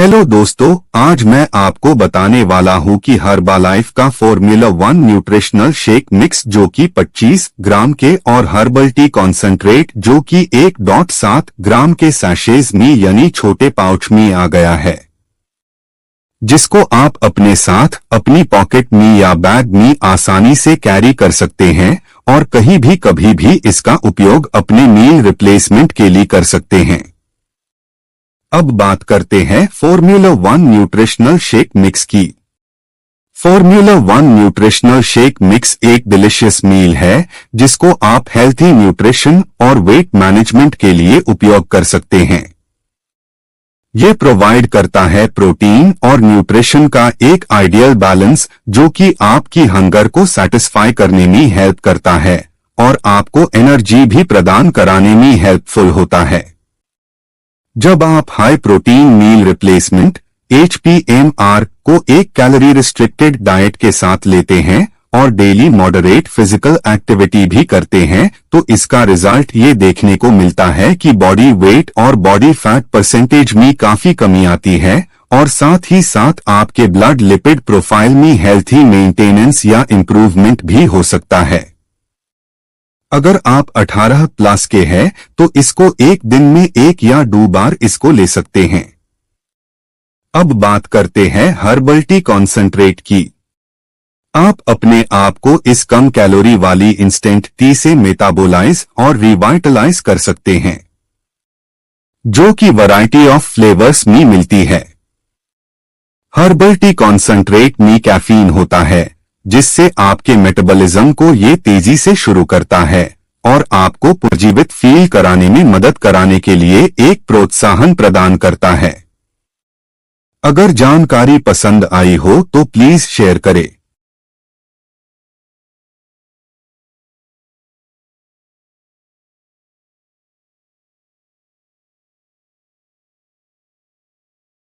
Hello दोस्तों, आज मैं आपको बताने वाला हूं कि हर्बालाइफ का फॉर्मूला 1 न्यूट्रिशनल शेक मिक्स जो कि 25 ग्राम के और हर्बल टी कॉन्सेंट्रेट जो कि 1.7 ग्राम के सैशेज में यानी छोटे पाउच में आ गया है, जिसको आप अपने साथ अपनी पॉकेट में या बैग में आसानी से कैरी कर सकते हैं और कहीं भी कभी भी इसका उपयोग अपने मील रिप्लेसमेंट के लिए कर सकते हैं। अब बात करते हैं फॉर्मूला 1 न्यूट्रिशनल शेक मिक्स की। फॉर्मूला 1 न्यूट्रिशनल शेक मिक्स एक डिलीशियस मील है जिसको आप हेल्थी न्यूट्रिशन और वेट मैनेजमेंट के लिए उपयोग कर सकते हैं। ये प्रोवाइड करता है प्रोटीन और न्यूट्रिशन का एक आइडियल बैलेंस जो कि आपकी हंगर को सेटिस्फाई करने में हेल्प करता है और आपको एनर्जी भी प्रदान कराने में हेल्पफुल होता है। जब आप high protein meal replacement HPMR को एक कैलोरी रिस्ट्रिक्टेड डाइट के साथ लेते हैं और डेली मॉडरेट फिजिकल एक्टिविटी भी करते हैं तो इसका रिजल्ट ये देखने को मिलता है कि बॉडी वेट और बॉडी फैट परसेंटेज में काफी कमी आती है और साथ ही साथ आपके ब्लड लिपिड प्रोफाइल में हेल्थी मेंटेनेंस या इंप्रूवमेंट भी हो सकता है। अगर आप 18 प्लस के हैं तो इसको एक दिन में 1 या 2 बार इसको ले सकते हैं। अब बात करते हैं हर्बल टी कॉन्सेंट्रेट की। आप अपने आप को इस कम कैलोरी वाली इंस्टेंट टी से मेटाबोलाइज और रिवाइटलाइज कर सकते हैं, जो कि वैरायटी ऑफ फ्लेवर्स में मिलती है। हर्बल टी कॉन्सेंट्रेट में कैफीन होता है जिससे आपके मेटाबॉलिज्म को ये तेजी से शुरू करता है और आपको पुनर्जीवित फील कराने में मदद कराने के लिए एक प्रोत्साहन प्रदान करता है। अगर जानकारी पसंद आई हो तो प्लीज शेयर करें।